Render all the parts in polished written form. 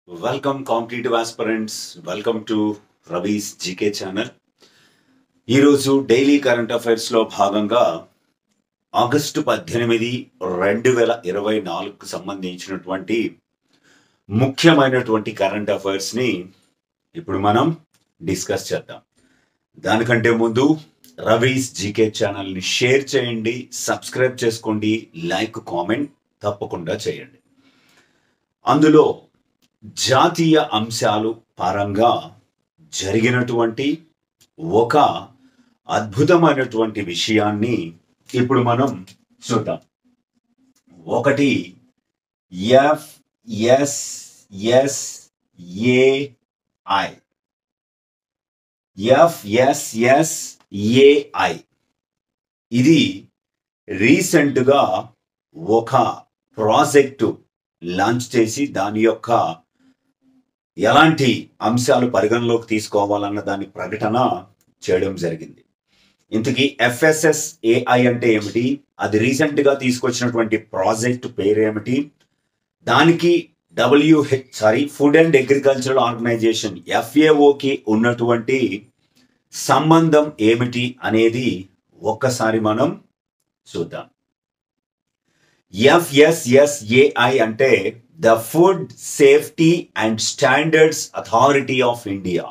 Welcome, competitive aspirants. Welcome to Ravi's GK channel. ఈరోజు daily current అఫైర్స్లో భాగంగా August 18, 2024కు సంబంధించినటువంటి ముఖ్యమైనటువంటి కరెంట్ అఫైర్స్ని ఇప్పుడు మనం డిస్కస్ చేద్దాం. దానికంటే ముందు రవీస్ జీకే ఛానల్ని షేర్ చేయండి, సబ్స్క్రైబ్ చేసుకోండి, లైక్, కామెంట్ తప్పకుండా చేయండి. అందులో జాతీయ అంశాలు పరంగా జరిగినటువంటి ఒక అద్భుతమైనటువంటి విషయాన్ని ఇప్పుడు మనం చూద్దాం. ఒకటి FSSAI. FSSAI ఇది రీసెంట్గా ఒక ప్రాజెక్టు లాంచ్ చేసి దాని యొక్క ఎలాంటి అంశాలు పరిగణలోకి తీసుకోవాలన్న దాని ప్రకటన చేయడం జరిగింది. ఇంతకీ FSSAI అంటే ఏమిటి, అది రీసెంట్గా తీసుకొచ్చినటువంటి ప్రాజెక్ట్ పేరేమిటి, దానికి ఫుడ్ అండ్ అగ్రికల్చరల్ ఆర్గనైజేషన్ FAOకి ఉన్నటువంటి సంబంధం ఏమిటి అనేది ఒక్కసారి మనం చూద్దాం. FSSAI అంటే the food safety and standards authority of India.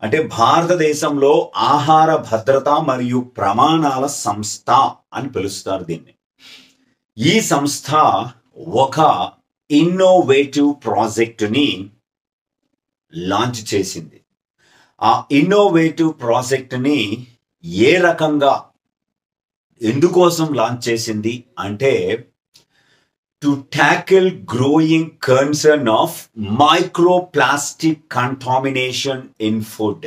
అంటే భారతదేశంలో ఆహార భద్రత మరియు ప్రమాణాల సంస్థ అని పిలుస్తారు దీన్ని. ఈ సంస్థ ఒక ఇన్నోవేటివ్ ప్రాజెక్టుని లాంచ్ చేసింది. ఆ ఇన్నోవేటివ్ ప్రాజెక్టుని ఏ రకంగా ఎందుకోసం లాంచ్ చేసింది అంటే to tackle growing concern of microplastic contamination in food.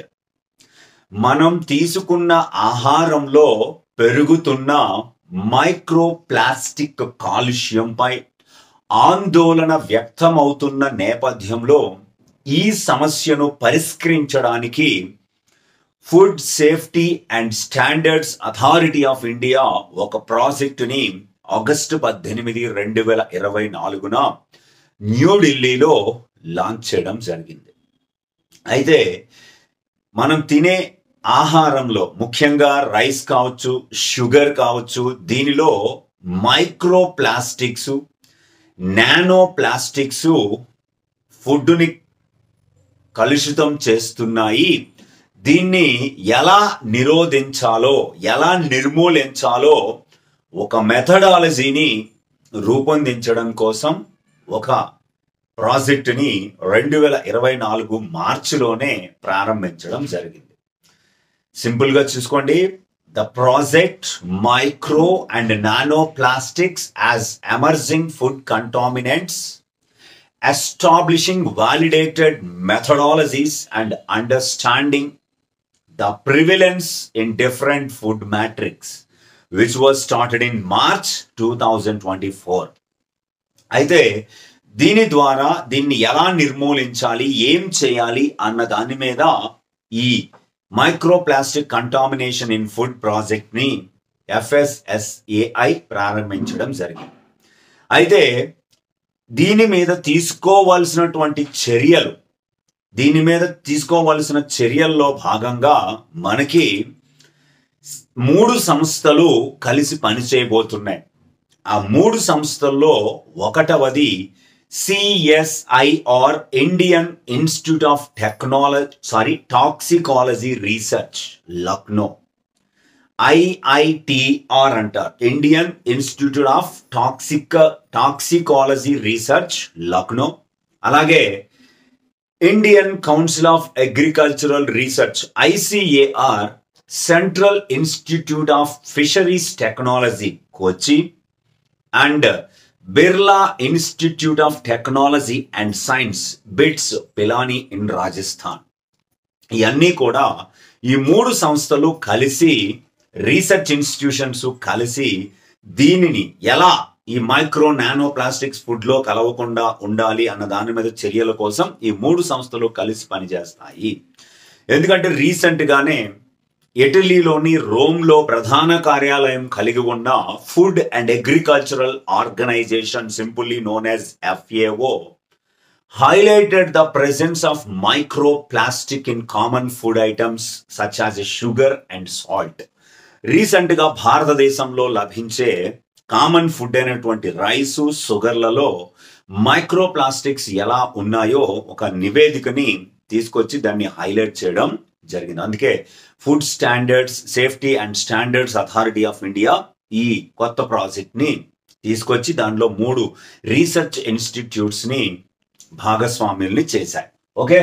మనం తీసుకున్న ఆహారంలో పెరుగుతున్న మైక్రోప్లాస్టిక్ కాలుష్యంపై ఆందోళన వ్యక్తమవుతున్న నేపథ్యంలో ఈ సమస్యను పరిష్కరించడానికి food safety and standards authority of India ఒక ప్రాజెక్టుని ఆగస్టు 18, 2024న న్యూఢిల్లీలో లాంచ్ చేయడం జరిగింది. అయితే మనం తినే ఆహారంలో ముఖ్యంగా రైస్ కావచ్చు, షుగర్ కావచ్చు, దీనిలో మైక్రో ప్లాస్టిక్స్, నానో ప్లాస్టిక్స్ ఫుడ్ని కలుషితం చేస్తున్నాయి. దీన్ని ఎలా నిరోధించాలో, ఎలా నిర్మూలించాలో ఒక మెథడాలజీని రూపొందించడం కోసం ఒక ప్రాజెక్టుని 2024 మార్చిలోనే ప్రారంభించడం జరిగింది. సింపుల్గా చూసుకోండి, the project micro and nano plastics as emerging food contaminants, establishing validated methodologies and understanding the prevalence in different food matrix, which was started in March 2024. అయితే దీని ద్వారా దీన్ని ఎలా నిర్మూలించాలి, ఏం చేయాలి అన్న దాని మీద ఈ మైక్రోప్లాస్టిక్ కంటామినేషన్ ఇన్ ఫుడ్ ప్రాజెక్ట్ని FSSAI ప్రారంభించడం జరిగింది. అయితే దీని మీద తీసుకోవాల్సినటువంటి చర్యల్లో భాగంగా మనకి 3 సంస్థలు కలిసి పనిచేయబోతున్నాయి. ఆ 3 సంస్థల్లో ఒకటవది CSIR, Indian Institute of Toxicology Research, Lucknow. IITR అంటారు, Indian Institute of Toxicology Research, Lucknow. అలాగే Indian Council of Agricultural Research, ICAR, Central Institute of Fisheries Technology, Kochi, and Birla Institute of Technology and Science, BITS, Pilani in Rajasthan. ఇవన్నీ కూడా ఈ 3 సంస్థలు కలిసి, research institutions కలిసి దీనిని ఎలా ఈ మైక్రో నానో ప్లాస్టిక్స్ ఫుడ్ లో కలవకుండా ఉండాలి అన్న దాని మీద చర్యల కోసం ఈ 3 సంస్థలు కలిసి పనిచేస్తాయి. ఎందుకంటే రీసెంట్ గానే ఇటలీలోని రోమ్లో ప్రధాన కార్యాలయం కలిగి ఉన్న food and agricultural organisation, simply known as FAO, highlighted the presence of microplastic in common food items such as sugar and salt. Recent గా భారతదేశంలో లభించే కామన్ ఫుడ్ అయినటువంటి రైసు షుగర్లలో మైక్రోప్లాస్టిక్స్ ఎలా ఉన్నాయో ఒక నివేదికని తీసుకొచ్చి దాన్ని హైలైట్ చేయడం జరిగింది. అందుకే food standards safety and standards authority of India ఈ కొత్త ప్రాజెక్ట్ ని తీసుకొచ్చి దానిలో 3 రీసెర్చ్ ఇన్స్టిట్యూట్స్ ని భాగస్వామ్యుల్ని చేశాయి. ఓకే,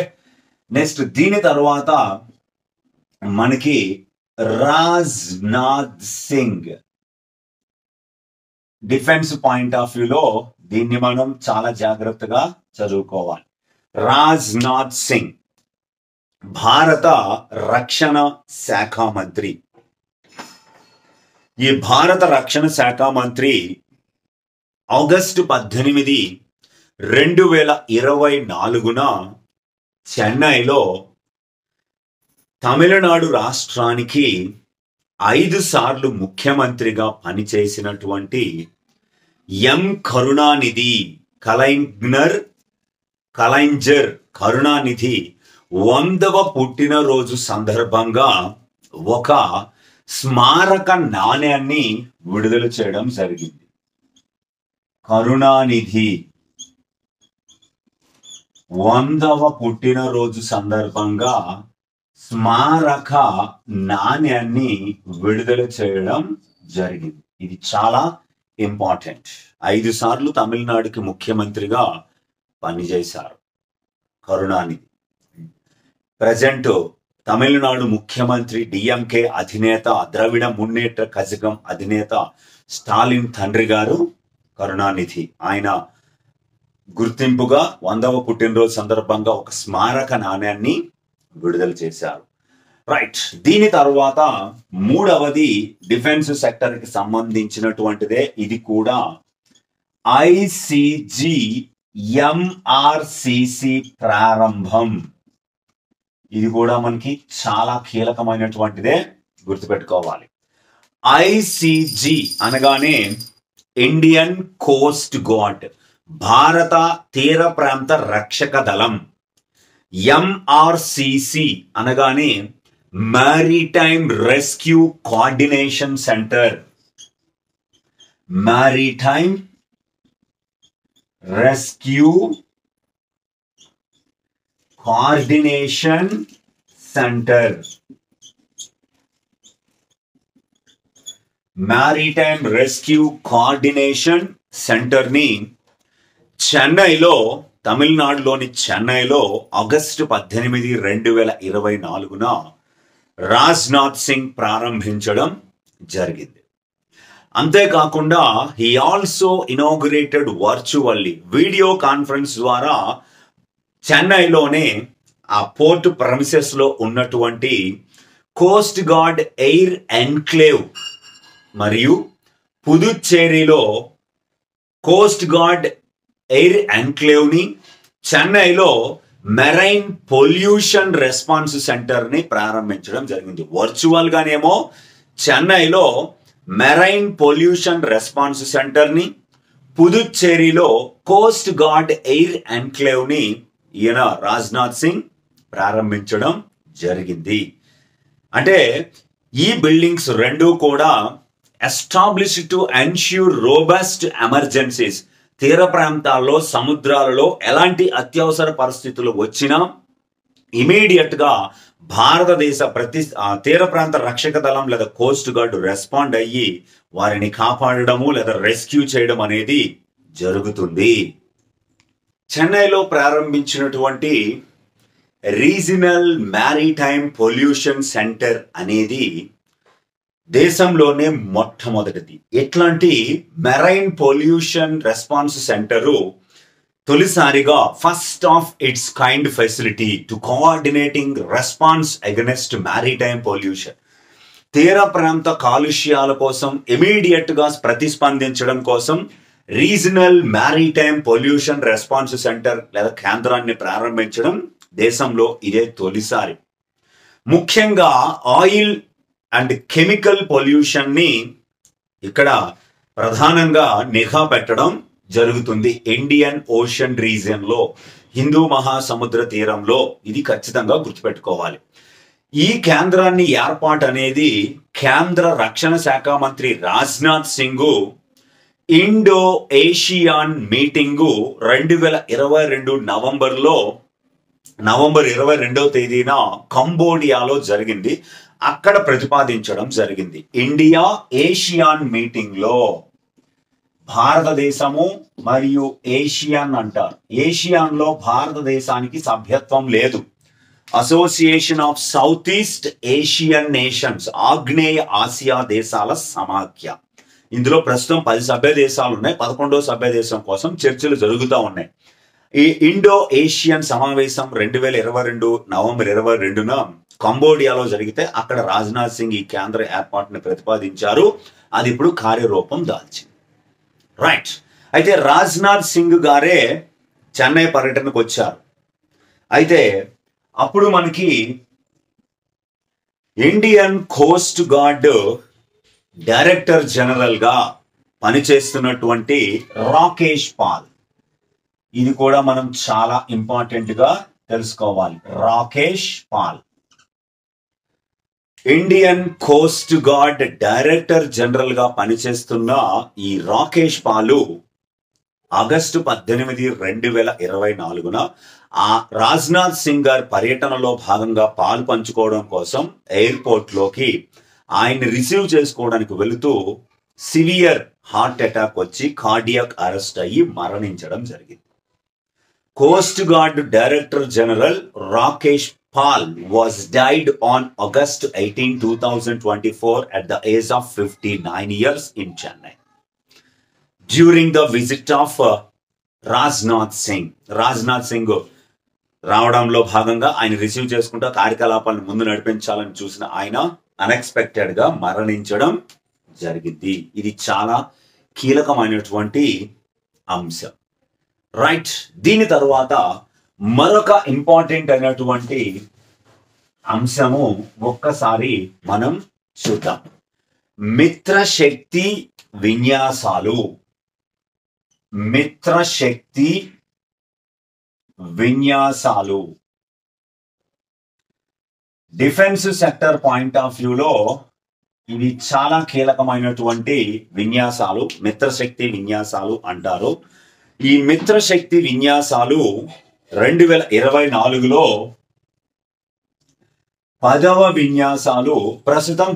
నెక్స్ట్ దీని తర్వాత మనకి Rajnath Singh defence point of వ్యూలో దీన్ని మనం చాలా జాగ్రత్తగా చదువుకోవాలి. రాజ్నాథ్ సింగ్ భారత రక్షణ శాఖ మంత్రి. ఈ భారత రక్షణ శాఖ మంత్రి ఆగస్టు 18, 2024న చెన్నైలో తమిళనాడు రాష్ట్రానికి 5 సార్లు ముఖ్యమంత్రిగా పనిచేసినటువంటి ఎం కరుణానిధి కలైంజర్ కరుణానిధి 100వ పుట్టినరోజు సందర్భంగా ఒక స్మారక నాణ్యాన్ని విడుదల చేయడం జరిగింది. కరుణానిధి 100వ పుట్టినరోజు సందర్భంగా స్మారక నాణ్యాన్ని విడుదల చేయడం జరిగింది. ఇది చాలా ఇంపార్టెంట్. 5 సార్లు తమిళనాడుకి ముఖ్యమంత్రిగా పనిచేశారు కరుణానిధి. ప్రజెంట్ తమిళనాడు ముఖ్యమంత్రి డిఎంకే అధినేత ద్రవిడ మున్నేట్ర కజగం అధినేత స్టాలిన్ తండ్రి గారు కరుణానిధి. ఆయన గుర్తింపుగా 100వ పుట్టినరోజు సందర్భంగా ఒక స్మారక నాణ్యాన్ని విడుదల చేశారు. రైట్, దీని తర్వాత 3వది డిఫెన్స్ సెక్టర్ కి సంబంధించినటువంటిదే. ఇది కూడా ICGMRCC ప్రారంభం. ఇది కూడా మనకి చాలా కీలకమైనటువంటిదే, గుర్తుపెట్టుకోవాలి. ICG అనగానే ఇండియన్ కోస్ట్ గార్డ్, భారత తీర ప్రాంత రక్షక దళం. MRCC అనగానే maritime rescue coordination centre. Maritime rescue coordination centre. Maritime rescue coordination centre ని చెన్నైలో, తమిళనాడులోని చెన్నైలో ఆగస్టు 18, 2024న రాజ్నాథ్ సింగ్ ప్రారంభించడం జరిగింది. అంతేకాకుండా he also inaugurated virtually, video conference ద్వారా చెన్నైలోనే ఆ పోర్ట్ ప్రమిసెస్ లో ఉన్నటువంటి కోస్ట్ గార్డ్ ఎయిర్ ఎన్క్లేవ్ మరియు పుదుచ్చేరిలో కోస్ట్ గార్డ్ ఎయిర్ ఎన్క్లేవ్ ని, చెన్నైలో మెరైన్ పొల్యూషన్ రెస్పాన్స్ సెంటర్ ని ప్రారంభించడం జరిగింది. వర్చువల్ గానేమో చెన్నైలో మెరైన్ పొల్యూషన్ రెస్పాన్స్ సెంటర్ ని, పుదుచ్చేరిలో కోస్ట్ గార్డ్ ఎయిర్ ఎన్క్లేవ్ ని ఈయన రాజ్నాథ్ సింగ్ ప్రారంభించడం జరిగింది. అంటే ఈ బిల్డింగ్స్ రెండు కూడా established to ensure robust emergencies. తీర ప్రాంతాల్లో, సముద్రాలలో ఎలాంటి అత్యవసర పరిస్థితులు వచ్చినా ఇమీడియట్ గా భారతదేశ తీర ప్రాంత రక్షక దళం లేదా కోస్ట్ గార్డ్ రెస్పాండ్ అయ్యి వారిని కాపాడడము లేదా రెస్క్యూ చేయడం అనేది జరుగుతుంది. చెన్నైలో ప్రారంభించినటువంటి రీజనల్ మ్యారిటైమ్ పొల్యూషన్ సెంటర్ అనేది దేశంలోనే మొట్టమొదటిది. ఇట్లాంటి మెరైన్ పొల్యూషన్ రెస్పాన్స్ సెంటరు తొలిసారిగా first of it's kind facility to coordinating response against maritime pollution. తీర ప్రాంత కాలుష్యాల కోసం ఇమీడియట్ గా ప్రతిస్పందించడం కోసం regional maritime pollution response centre లేదా కేంద్రాన్ని ప్రారంభించడం దేశంలో ఇదే తొలిసారి. ముఖ్యంగా ఆయిల్ అండ్ కెమికల్ పొల్యూషన్ ని ఇక్కడ ప్రధానంగా నిఘా పెట్టడం జరుగుతుంది. ఇండియన్ ఓషన్ రీజియన్ లో హిందూ మహాసముద్ర తీరంలో. ఇది ఖచ్చితంగా గుర్తుపెట్టుకోవాలి. ఈ కేంద్రాన్ని ఏర్పాటు అనేది కేంద్ర రక్షణ శాఖ మంత్రి Rajnath Singh Indo ASEAN meeting 2022 November 22వ తేదీన కంబోడియాలో జరిగింది. అక్కడ ప్రతిపాదించడం జరిగింది. ఇండియా ఏషియాన్ మీటింగ్ లో భారతదేశము మరియు ఏషియాన్ అంటారు. ఏషియాన్ లో భారతదేశానికి సభ్యత్వం లేదు. Association of south east Asian nations, ఆగ్నేయ ఆసియా దేశాల సమాఖ్య. ఇందులో ప్రస్తుతం 10 సభ్య దేశాలు ఉన్నాయి. 11వ సభ్య దేశం కోసం చర్చలు జరుగుతూ ఉన్నాయి. ఈ ఇండో ఏషియన్ సమావేశం 2022 నవంబర్ 22న కంబోడియాలో జరిగితే అక్కడ రాజ్నాథ్ సింగ్ ఈ కేంద్ర ఏర్పాటును ప్రతిపాదించారు. అది ఇప్పుడు కార్యరూపం దాల్చింది. రైట్. అయితే రాజ్నాథ్ సింగ్ గారే చెన్నై పర్యటనకు వచ్చారు. అయితే అప్పుడు మనకి Indian coast guard director general గా పనిచేస్తున్నటువంటి రాకేష్ పాల్, ఇది కూడా మనం చాలా ఇంపార్టెంట్ గా తెలుసుకోవాలి. Rakesh Pal Indian coast guard director general గా పనిచేస్తున్న ఈ రాకేష్ పాలు ఆగస్టు 18, 2024న ఆ రాజ్నాథ్ సింగ్ గారి పర్యటనలో భాగంగా పాలు పంచుకోవడం కోసం ఎయిర్పోర్ట్ లోకి ఆయన్ని రిసీవ్ చేసుకోవడానికి వెళుతూ సివియర్ హార్ట్ అటాక్ వచ్చి కార్డియాక్ అరెస్ట్ అయ్యి మరణించడం జరిగింది. Coast guard director general Rakesh Pal was died on August 18, 2024 at the age of 59 years in Chennai during the visit of Rajnath Singh. Rajnath Singh రావడంలో భాగంగా ఆయన రిసీవ్ చేసుకుంటూ కార్యకలాపాలను ముందు నడిపించాలని చూసిన ఆయన అన్ఎక్స్పెక్టెడ్ గా మరణించడం జరిగింది. ఇది చాలా కీలకమైనటువంటి అంశం. రైట్. దీని తర్వాత మరొక ఇంపార్టెంట్ అయినటువంటి అంశము ఒక్కసారి మనం చూద్దాం. మిత్రశక్తి విన్యాసాలు. మిత్రశక్తి విన్యాసాలు డిఫెన్స్ సెక్టర్ పాయింట్ ఆఫ్ వ్యూలో ఇవి చాలా కీలకమైనటువంటి విన్యాసాలు. మిత్రశక్తి విన్యాసాలు అంటారు. ఈ మిత్రశక్తి విన్యాసాలు 2024లో 10వ విన్యాసాలు ప్రస్తుతం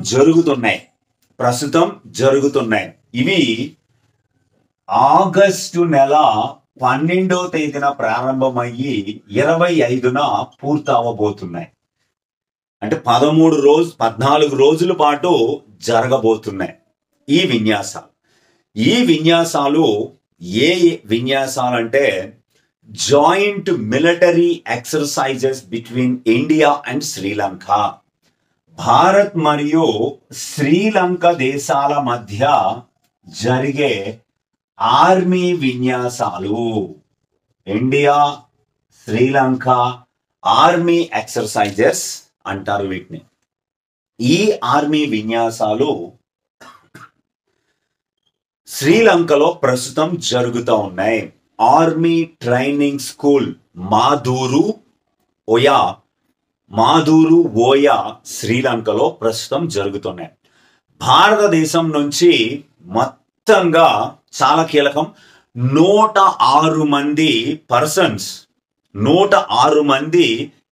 జరుగుతున్నాయి. ఇవి ఆగస్టు నెల 12వ తేదీన ప్రారంభమయ్యి 25న పూర్తి అవ్వబోతున్నాయి. అంటే 14 రోజుల పాటు జరగబోతున్నాయి ఈ విన్యాసాలు. ఈ విన్యాసాలు ఏ విన్యాసాలు అంటే joint military exercises between India and Sri Lanka. Bharat మరియు శ్రీలంక దేశాల మధ్య జరిగే ఆర్మీ విన్యాసాలు. ఇండియా శ్రీలంక ఆర్మీ ఎక్సర్సైజెస్ అంటారు వీటిని. ఈ ఆర్మీ విన్యాసాలు శ్రీలంకలో ప్రస్తుతం జరుగుతూ ఉన్నాయి. ఆర్మీ ట్రైనింగ్ స్కూల్ మాధూరు ఓయా శ్రీలంకలో ప్రస్తుతం జరుగుతున్నాయి. భారతదేశం నుంచి మొత్తంగా చాలా కీలకం 106 మంది పర్సన్స్ 106 మంది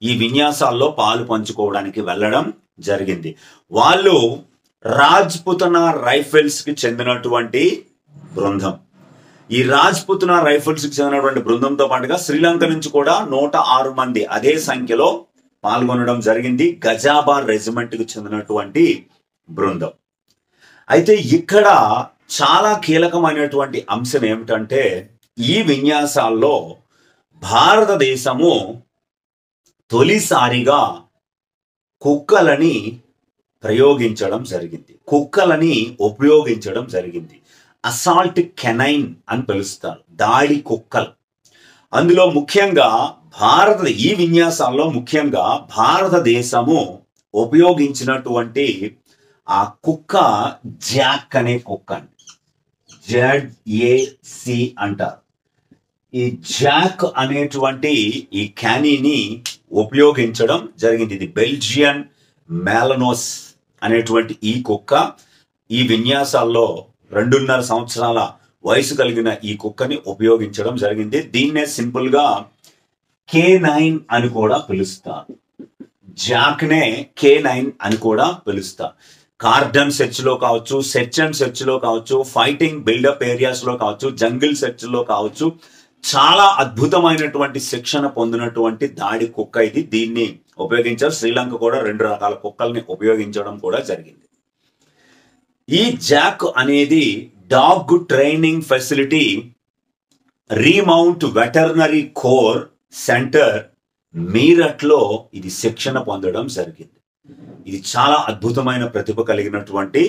ఈ విన్యాసాల్లో పాలు పంచుకోవడానికి వెళ్ళడం జరిగింది. వాళ్ళు రాజ్పుతనా రైఫిల్స్ కి చెందినటువంటి బృందం. ఈ రాజ్పుతనా రైఫిల్స్ కి చెందినటువంటి బృందంతో పాటుగా శ్రీలంక నుంచి కూడా 106 మంది అదే సంఖ్యలో పాల్గొనడం జరిగింది. గజాబార్ రెజిమెంట్ కి చెందినటువంటి బృందం. అయితే ఇక్కడ చాలా కీలకమైనటువంటి అంశం ఏమిటంటే ఈ విన్యాసాల్లో భారతదేశము తొలిసారిగా కుక్కలని ఉపయోగించడం జరిగింది. అసాల్ట్ కెనైన్ అని పిలుస్తారు, దాడి కుక్కలు. అందులో ముఖ్యంగా ఈ విన్యాసాల్లో ముఖ్యంగా భారతదేశము ఉపయోగించినటువంటి ఆ కుక్క జాక్ అనే కుక్క అండి. ZAC అంటారు. ఈ జాక్ అనేటువంటి ఈ క్యానీని ఉపయోగించడం జరిగింది. ఇది బెల్జియన్ మ్యాలనోస్ అనేటువంటి ఈ కుక్క ఈ విన్యాసాల్లో 2.5 సంవత్సరాల వయసు కలిగిన ఈ కుక్కని ఉపయోగించడం జరిగింది. దీన్నే సింపుల్ గా K9 అని కూడా పిలుస్తారు. జాక్నే K9 అని కూడా పిలుస్తారు. కార్డన్ సెర్చ్ లో కావచ్చు, సెర్చ్ అండ్ సెర్చ్ లో కావచ్చు, ఫైటింగ్ బిల్డప్ ఏరియాస్ లో కావచ్చు, జంగిల్ సెర్చ్ లో కావచ్చు, చాలా అద్భుతమైనటువంటి శిక్షణ పొందినటువంటి దాడి కుక్క ఇది. దీన్ని ఉపయోగించారు. శ్రీలంక కూడా 2 రకాల కుక్కల్ని ఉపయోగించడం కూడా జరిగింది. ఈ జాక్ అనేది dog training facility remount veterinary corps centre మీరట్లో ఇది శిక్షణ పొందడం జరిగింది. ఇది చాలా అద్భుతమైన ప్రతిభ కలిగినటువంటి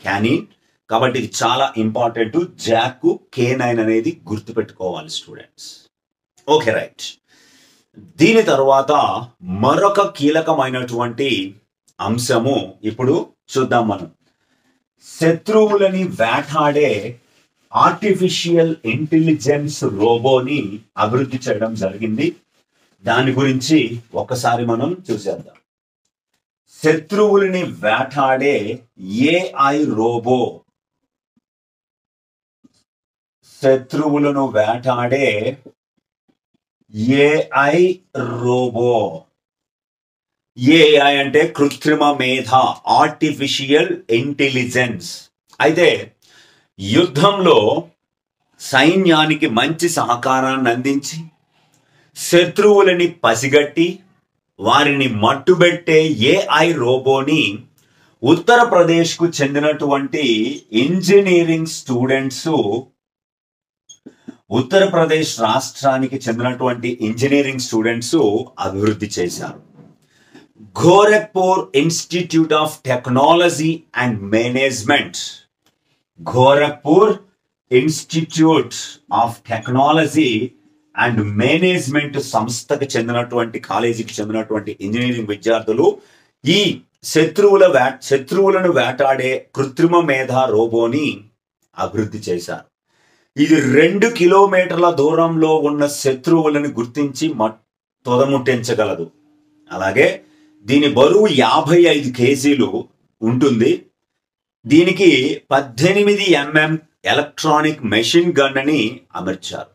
క్యానిన్ కాబట్టి ఇది చాలా ఇంపార్టెంట్. జాక్ K9 అనేది గుర్తుపెట్టుకోవాలి స్టూడెంట్స్. Okay right. దీని తర్వాత మరొక కీలకమైనటువంటి అంశము ఇప్పుడు చూద్దాం మనం. శత్రువులని వేటాడే ఆర్టిఫిషియల్ ఇంటెలిజెన్స్ రోబోని అభివృద్ధి చేయడం జరిగింది. దాని గురించి ఒకసారి మనం చూసేద్దాం. శత్రువులని వేటాడే AI రోబో, శత్రువులను వేటాడే AI రోబో. AI అంటే కృత్రిమ మేధ, ఆర్టిఫిషియల్ ఇంటెలిజెన్స్. అయితే యుద్ధంలో సైన్యానికి మంచి సహకారాన్ని అందించి శత్రువులని పసిగట్టి వారిని మట్టుబెట్టే AI రోబోని ఉత్తరప్రదేశ్కు చెందినటువంటి ఇంజనీరింగ్ స్టూడెంట్స్, ఉత్తరప్రదేశ్ రాష్ట్రానికి చెందినటువంటి ఇంజనీరింగ్ స్టూడెంట్స్ అభివృద్ధి చేశారు. Gorakhpur institute of Technology and management, Gorakhpur institute of Technology and management సంస్థకు చెందినటువంటి కాలేజీకి చెందినటువంటి ఇంజనీరింగ్ విద్యార్థులు ఈ శత్రువులను వేటాడే కృత్రిమ మేధ రోబోని అభివృద్ధి చేశారు. ఇది 2 కిలోమీటర్ల దూరంలో ఉన్న శత్రువులను గుర్తించి తొదముట్టించగలదు. అలాగే దీని బరువు 55 కేజీలు ఉంటుంది. దీనికి 18 mm ఎలక్ట్రానిక్ మెషిన్ గన్ అని అమర్చారు.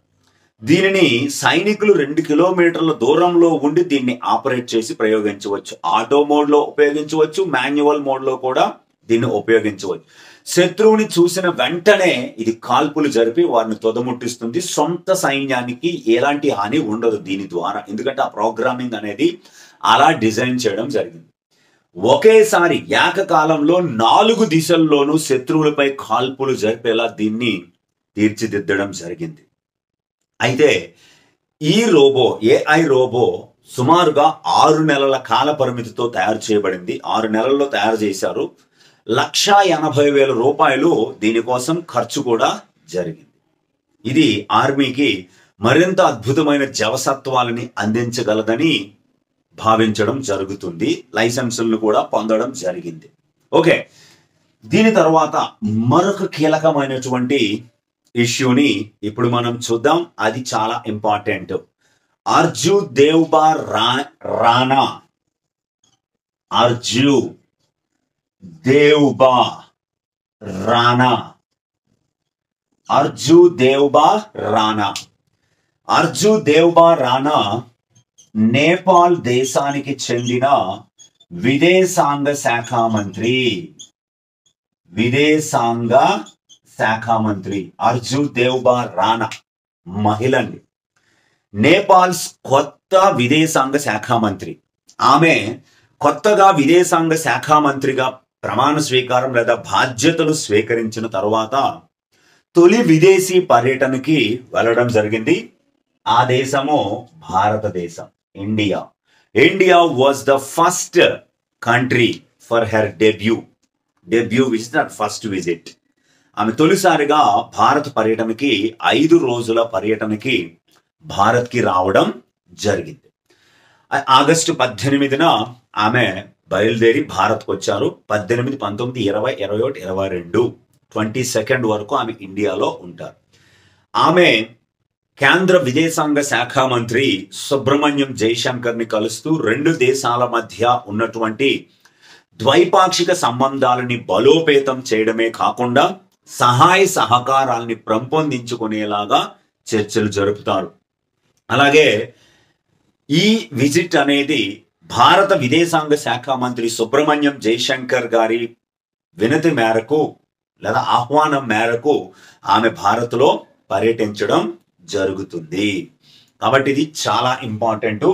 దీనిని సైనికులు 2 కిలోమీటర్ల దూరంలో ఉండి దీన్ని ఆపరేట్ చేసి ప్రయోగించవచ్చు. ఆటో మోడ్ లో ఉపయోగించవచ్చు, మాన్యువల్ మోడ్ లో కూడా దీన్ని ఉపయోగించవచ్చు. శత్రువుని చూసిన వెంటనే ఇది కాల్పులు జరిపి వారిని తొదముట్టిస్తుంది. సొంత సైన్యానికి ఎలాంటి హాని ఉండదు దీని ద్వారా, ఎందుకంటే ఆ ప్రోగ్రామింగ్ అనేది అలా డిజైన్ చేయడం జరిగింది. ఒకేసారి ఏకకాలంలో 4 దిశల్లోనూ శత్రువులపై కాల్పులు జరిపేలా దీన్ని తీర్చిదిద్దడం జరిగింది. అయితే ఈ రోబో, AI రోబో సుమారుగా 6 నెలల కాల పరిమితితో తయారు చేయబడింది. 6 నెలల్లో తయారు చేశారు. 1,80,000 రూపాయలు దీనికోసం ఖర్చు కూడా జరిగింది. ఇది ఆర్మీకి మరింత అద్భుతమైన జవసత్వాలని అందించగలదని భావించడం జరుగుతుంది. లైసెన్సులను కూడా పొందడం జరిగింది. ఓకే, దీని తర్వాత మరొక కీలకమైనటువంటి ఇష్యూని ఇప్పుడు మనం చూద్దాం. అది చాలా ఇంపార్టెంట్. అర్జు దేవ్బా రాణా, అర్జు దేవ్బా రాణా, అర్జు దేవ్బా రాణా. అర్జు దేవ్బా రాణా నేపాల్ దేశానికి చెందిన విదేశాంగ శాఖ మంత్రి. విదేశాంగ శాఖ మంత్రి అర్జు దేవ్బా రాణా మహిళండి. నేపాల్స్ కొత్త విదేశాంగ శాఖ మంత్రి. ఆమె కొత్తగా విదేశాంగ శాఖ మంత్రిగా ప్రమాణ స్వీకారం లేదా బాధ్యతలు స్వీకరించిన తర్వాత తొలి విదేశీ పర్యటనకి వెళ్ళడం జరిగింది. ఆ దేశము భారతదేశం, India. India was the first country for her debut visit and first visit. ఆమె తొలిసారిగా భారత్ పర్యటనకి 5 రోజుల పర్యటనకి భారత్కి రావడం జరిగింది. ఆగస్టు 18న ఆమె బయలుదేరి భారత్కు వచ్చారు. 18, 19, 20, 21, 22 22 వరకు ఆమె ఇండియాలో ఉంటారు. ఆమె కేంద్ర విదేశాంగ శాఖ మంత్రి సుబ్రహ్మణ్యం జైశంకర్ ని కలుస్తూ రెండు దేశాల మధ్య ఉన్నటువంటి ద్వైపాక్షిక సంబంధాలని బలోపేతం చేయడమే కాకుండా సహాయ సహకారాల్ని పెంపొందించుకునేలాగా చర్చలు జరుపుతారు. అలాగే ఈ విజిట్ అనేది భారత విదేశాంగ శాఖ మంత్రి సుబ్రహ్మణ్యం జైశంకర్ గారి వినతి మేరకు లేదా ఆహ్వానం మేరకు ఆమె భారత్లో పర్యటించడం జరుగుతుంది. కాబట్టి ఇది చాలా ఇంపార్టెంట్.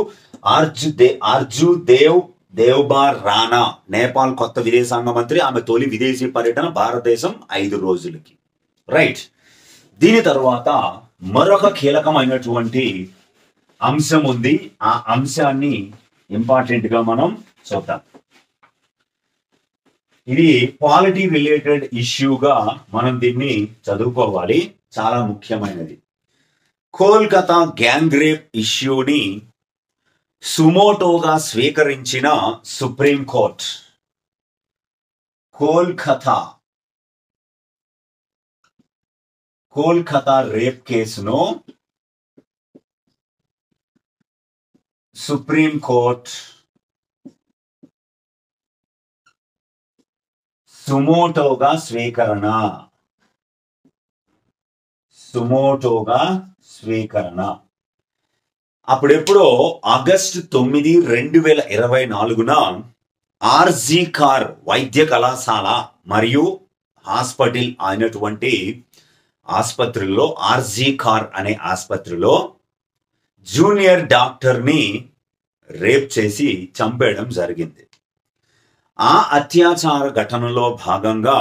దేవ్బార్ రాణా నేపాల్ కొత్త విదేశాంగ మంత్రి, ఆమె తొలి విదేశీ పర్యటన భారతదేశం 5 రోజులకి. రైట్. దీని తర్వాత మరొక కీలకమైనటువంటి అంశం ఉంది. ఆ అంశాన్ని ఇంపార్టెంట్ గా మనం చూద్దాం. ఇది పాలిటీ రిలేటెడ్ ఇష్యూగా మనం దీన్ని చదువుకోవాలి, చాలా ముఖ్యమైనది. కోల్కతా గ్యాంగ్ రేప్ ఇష్యూని సుమోటోగా స్వీకరించిన సుప్రీం కోర్ట్ కోల్కతా రేప్ కేసును సుప్రీం కోర్ట్ సుమోటోగా స్వీకరణ అప్పుడెప్పుడో ఆగస్టు 9, 2024 ఆర్జీ కార్ వైద్య కళాశాల మరియు హాస్పిటల్ అయినటువంటి ఆసుపత్రిలో, ఆర్జీ కార్ అనే ఆసుపత్రిలో జూనియర్ డాక్టర్ని రేప్ చేసి చంపేయడం జరిగింది. ఆ అత్యాచార ఘటనలో భాగంగా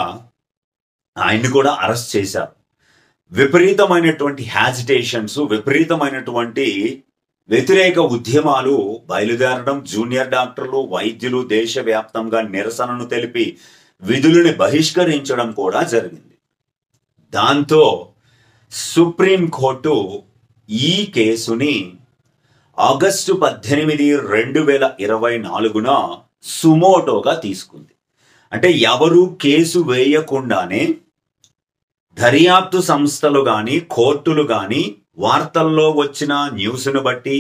ఆయన్ని కూడా అరెస్ట్ చేశారు. విపరీతమైనటువంటి హ్యాజిటేషన్స్, విపరీతమైనటువంటి వ్యతిరేక ఉద్యమాలు బయలుదేరడం, జూనియర్ డాక్టర్లు, వైద్యులు దేశవ్యాప్తంగా నిరసనను తెలిపి విధులను బహిష్కరించడం కూడా జరిగింది. దాంతో సుప్రీం కోర్టు ఈ కేసుని ఆగస్టు 18, 2024 సుమోటోగా తీసుకుంది. అంటే ఎవరు కేసు వేయకుండానే దర్యాప్తు సంస్థలు కానీ కోర్టులు కానీ వార్తల్లో వచ్చిన న్యూస్ను బట్టి,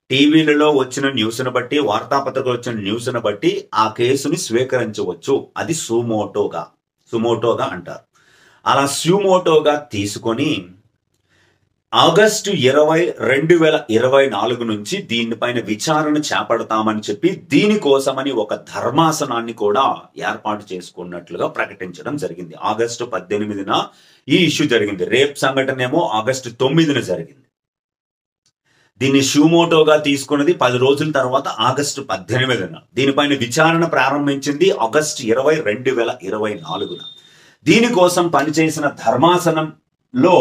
టీవీలలో వచ్చిన న్యూస్ను బట్టి, వార్తాపత్రికలు వచ్చిన న్యూస్ను బట్టి ఆ కేసుని స్వీకరించవచ్చు. అది సుమోటోగా అంటారు. అలా సుమోటోగా తీసుకొని ఆగస్టు 20, 2024 నుంచి దీనిపైన విచారణ చేపడతామని చెప్పి దీనికోసమని ఒక ధర్మాసనాన్ని కూడా ఏర్పాటు చేసుకున్నట్లుగా ప్రకటించడం జరిగింది. ఆగస్టు 18న ఈ ఇష్యూ జరిగింది. రేప్ సంఘటన ఏమో ఆగస్టు 9న జరిగింది. దీన్ని సుమోటోగా తీసుకున్నది 10 రోజుల తర్వాత ఆగస్టు 18న. దీనిపైన విచారణ ప్రారంభించింది ఆగస్టు 20, 2024. దీనికోసం పనిచేసిన ధర్మాసనంలో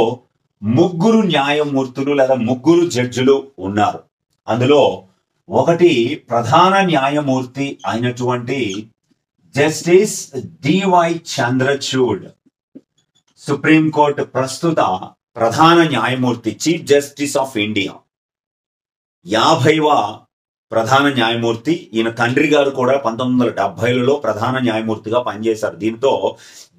3 న్యాయమూర్తులు లేదా 3 జడ్జిలు ఉన్నారు. అందులో ఒకటి ప్రధాన న్యాయమూర్తి అయినటువంటి జస్టిస్ డివై చంద్రచూడ్, సుప్రీంకోర్టు ప్రస్తుత ప్రధాన న్యాయమూర్తి, చీఫ్ జస్టిస్ ఆఫ్ ఇండియా, 50వ ప్రధాన న్యాయమూర్తి. ఈయన తండ్రి గారు కూడా 1970లలో ప్రధాన న్యాయమూర్తిగా పనిచేశారు. దీంతో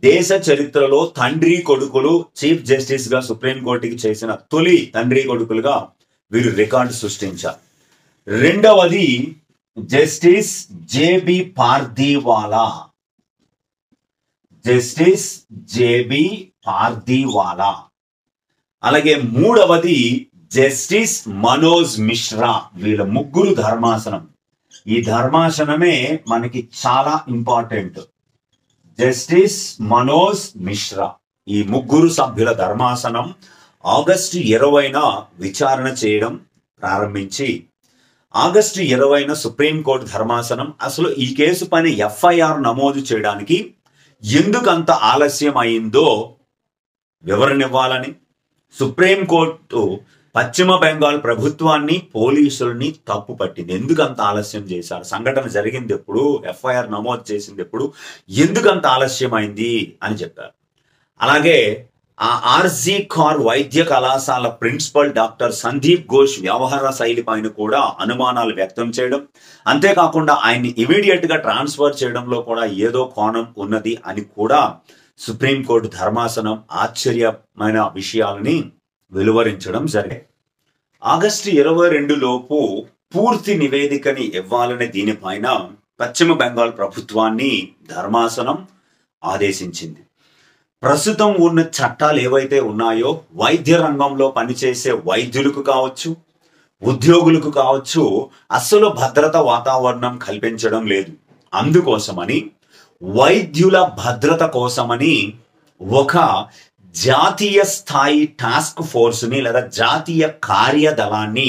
దేశ చరిత్రలో తండ్రి కొడుకులు చీఫ్ జస్టిస్ గా సుప్రీంకోర్టుకి చేసిన తొలి తండ్రి కొడుకులుగా వీరు రికార్డు సృష్టించారు. రెండవది జస్టిస్ జేబి పార్దీవాలా, అలాగే మూడవది జస్టిస్ మనోజ్ మిశ్రా. వీళ్ళ 3 ధర్మాసనం. ఈ ధర్మాసనమే మనకి చాలా ఇంపార్టెంట్. జస్టిస్ మనోజ్ మిశ్రా, ఈ 3 సభ్యుల ధర్మాసనం ఆగస్టు 20న విచారణ చేయడం ప్రారంభించి ఆగస్టు 20న సుప్రీంకోర్టు ధర్మాసనం అసలు ఈ కేసు పైన ఎఫ్ఐఆర్ నమోదు చేయడానికి ఎందుకంత ఆలస్యం అయిందో వివరణ ఇవ్వాలని సుప్రీంకోర్టు పశ్చిమ బెంగాల్ ప్రభుత్వాన్ని, పోలీసుల్ని తప్పు పట్టింది. ఎందుకంత ఆలస్యం చేశారు, సంఘటన జరిగింది ఎప్పుడు, ఎఫ్ఐఆర్ నమోదు చేసింది ఎప్పుడు, ఎందుకంత ఆలస్యం అయింది అని చెప్పారు. అలాగే ఆ ఆర్జీ కార్ వైద్య కళాశాల ప్రిన్సిపల్ డాక్టర్ సందీప్ ఘోష్ వ్యవహార శైలి పైన కూడా అనుమానాలు వ్యక్తం చేయడం, అంతేకాకుండా ఆయన్ని ఇమీడియట్ గా ట్రాన్స్ఫర్ చేయడంలో కూడా ఏదో కోణం ఉన్నది అని కూడా సుప్రీంకోర్టు ధర్మాసనం ఆశ్చర్యమైన విషయాలని వెలువరించడం జరిగింది. ఆగస్టు 22 లోపు పూర్తి నివేదికని ఇవ్వాలనే దీనిపైన పశ్చిమ బెంగాల్ ప్రభుత్వాన్ని ధర్మాసనం ఆదేశించింది. ప్రస్తుతం ఉన్న చట్టాలు ఏవైతే ఉన్నాయో వైద్య రంగంలో పనిచేసే వైద్యులకు కావచ్చు, ఉద్యోగులకు కావచ్చు, అస్సలు భద్రత వాతావరణం కల్పించడం లేదు. అందుకోసమని వైద్యుల భద్రత కోసమని ఒక జాతీయ స్థాయి టాస్క్ ఫోర్స్ని లేదా జాతీయ కార్యదళాన్ని,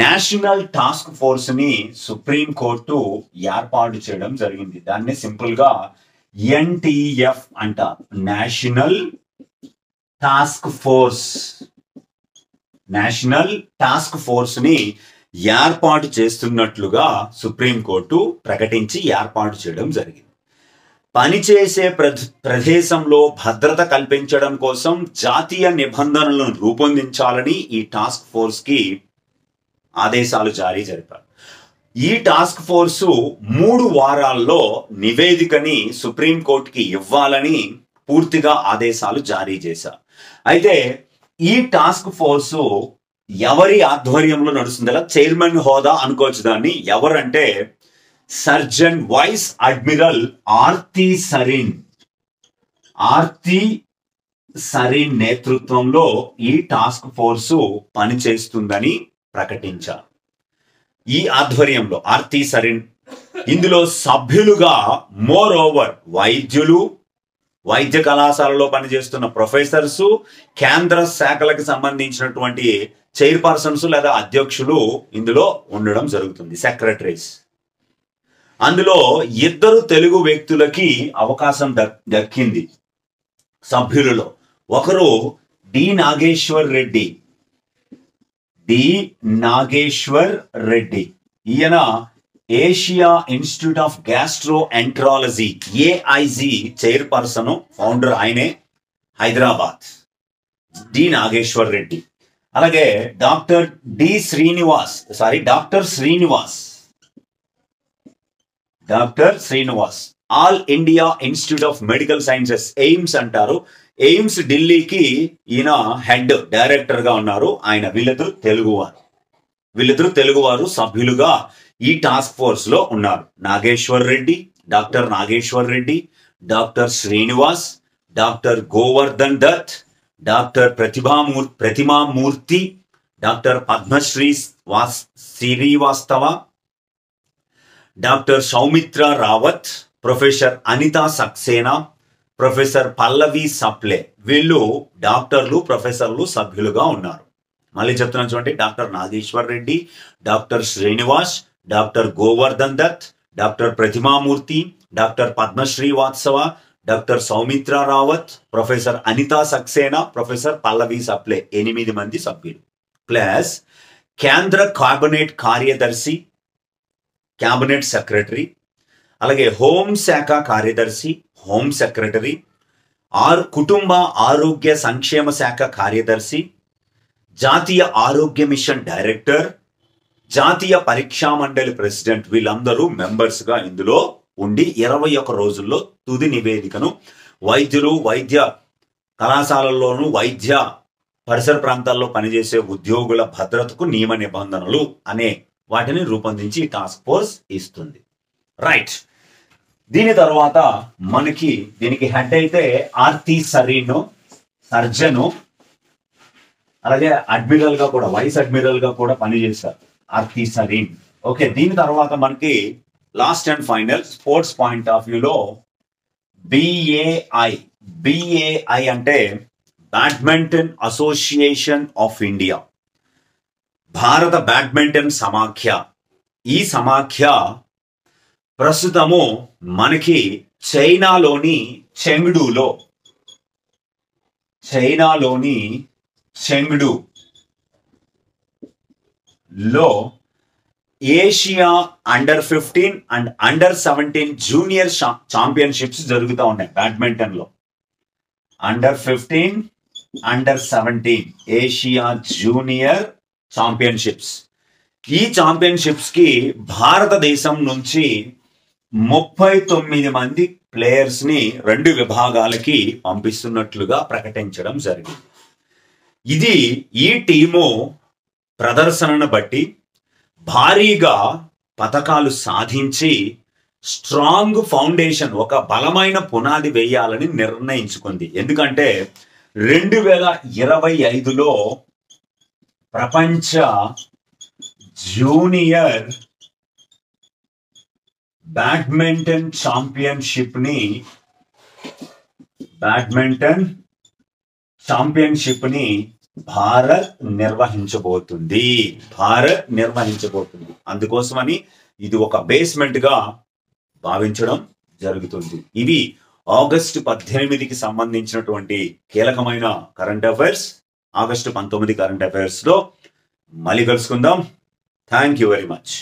నేషనల్ టాస్క్ ఫోర్స్ని సుప్రీంకోర్టు ఏర్పాటు చేయడం జరిగింది. దాన్ని సింపుల్గా ఎన్టీఎఫ్ అంటారు, national task force. National task force ని ఏర్పాటు చేస్తున్నట్లుగా సుప్రీంకోర్టు ప్రకటించి ఏర్పాటు చేయడం జరిగింది. పనిచేసే ప్రదేశంలో భద్రత కల్పించడం కోసం జాతీయ నిబంధనలను రూపొందించాలని ఈ టాస్క్ ఫోర్స్ కి ఆదేశాలు జారీ జరిపారు. ఈ టాస్క్ ఫోర్సు 3 వారాల్లో నివేదికని సుప్రీంకోర్టుకి ఇవ్వాలని పూర్తిగా ఆదేశాలు జారీ చేశారు. అయితే ఈ టాస్క్ ఫోర్సు ఎవరి ఆధ్వర్యంలో నడుస్తుందా? చైర్మన్ హోదా అనుకోవచ్చు దాన్ని. ఎవరంటే surgeon vice admiral Aarti Sarin. Aarti Sarin నేతృత్వంలో ఈ టాస్క్ ఫోర్సు పనిచేస్తుందని ప్రకటించారు. ఈ ఆధ్వర్యంలో ఆర్తి సరీన్, ఇందులో సభ్యులుగా మోర్ ఓవర్ వైద్యులు, వైద్య కళాశాలలో పనిచేస్తున్న ప్రొఫెసర్స్, కేంద్ర శాఖలకు సంబంధించినటువంటి చైర్పర్సన్స్ లేదా అధ్యక్షులు ఇందులో ఉండడం జరుగుతుంది, సెక్రటరీస్. అందులో 2 తెలుగు వ్యక్తులకి అవకాశం దక్కింది సభ్యులలో. ఒకరు డి నాగేశ్వర్ రెడ్డి. ఈయన Asia institute of gastro enterology AIG chairperson, founder ఆయనే, హైదరాబాద్, డి నాగేశ్వర్ రెడ్డి. అలాగే doctor Srinivas all India institute of medical sciences, AIIMS అంటారు. ఎయిమ్స్ ఢిల్లీకి ఈయన హెడ్ డైరెక్టర్ గా ఉన్నారు. ఆయన వీళ్ళిద్దరు తెలుగువారు సభ్యులుగా ఈ టాస్క్ ఫోర్స్ లో ఉన్నారు. Doctor Nageshwar Reddy, doctor Srinivas, doctor Govardhan Dutt, doctor Pratima Murthy, doctor Padmashri Srivastava, doctor Soumitra Rawat, professor Anita Saxena, professor Pallavi Sapale. వీళ్ళు డాక్టర్లు, ప్రొఫెసర్లు సభ్యులుగా ఉన్నారు. మళ్ళీ చెప్తున్నాను చూడండి, doctor Nageshwar Reddy, doctor Srinivas, doctor Govardhan Dutt, doctor Pratima Murthy, doctor Padmashri Vatsava, doctor Soumitra Rawat, professor Anita Saxena, professor Pallavi Sapale. 8 మంది సభ్యులు. ప్లస్ కేంద్ర కేబినెట్ కార్యదర్శి, కేబినెట్ సెక్రటరీ, అలాగే హోంశాఖ కార్యదర్శి, హోం సెక్రటరీ, కుటుంబ ఆరోగ్య సంక్షేమ శాఖ కార్యదర్శి, జాతీయ ఆరోగ్య మిషన్ డైరెక్టర్, జాతీయ పరీక్షా మండలి ప్రెసిడెంట్. వీళ్ళందరూ మెంబర్స్ గా ఇందులో ఉండి 21 రోజుల్లో తుది నివేదికను వైద్యులు, వైద్య కళాశాలల్లోనూ వైద్య పరిసర ప్రాంతాల్లో పనిచేసే ఉద్యోగుల భద్రతకు నియమ నిబంధనలు అనే వాటిని రూపొందించి టాస్క్ ఫోర్స్ ఇస్తుంది. రైట్. దీని తర్వాత దీనికి హెడ్ అయితే ఆర్తి సరీన్, సర్జను, అలాగే అడ్మిరల్ గా కూడా, వైస్ అడ్మిరల్ గా కూడా పనిచేశారు ఆర్తి సరీన్. ఓకే. దీని తర్వాత మనకి last and final sports point of వ్యూలో బిఏఐ అంటే బ్యాడ్మింటన్ అసోసియేషన్ ఆఫ్ ఇండియా, భారత బ్యాడ్మింటన్ సమాఖ్య. ఈ సమాఖ్య ప్రస్తుతము మనకి చైనాలోని చెంగ్డూలో ఏషియా అండర్-15 అండ్ అండర్-17 జూనియర్ ఛాంపియన్షిప్స్ జరుగుతూ ఉన్నాయి బ్యాడ్మింటన్ లో. అండర్-15, అండర్-17 ఏషియా జూనియర్ ఛాంపియన్షిప్స్. ఈ ఛాంపియన్షిప్స్ కి భారతదేశం నుంచి 39 మంది ప్లేయర్స్ ని 2 విభాగాలకి పంపిస్తున్నట్లుగా ప్రకటించడం జరిగింది. ఈ టీము ప్రదర్శనను బట్టి భారీగా పథకాలు సాధించి స్ట్రాంగ్ ఫౌండేషన్, ఒక బలమైన పునాది వేయాలని నిర్ణయించుకుంది. ఎందుకంటే 2025లో ప్రపంచ జూనియర్ బ్యాడ్మింటన్ ఛాంపియన్షిప్ ని భారత్ నిర్వహించబోతుంది. అందుకోసమని ఇది ఒక బేస్మెంట్ గా భావించడం జరుగుతుంది. ఇవి ఆగస్టు 18కి సంబంధించినటువంటి కీలకమైన current affairs. August 19 current affairs లో మళ్ళీ కలుసుకుందాం. Thank you very much.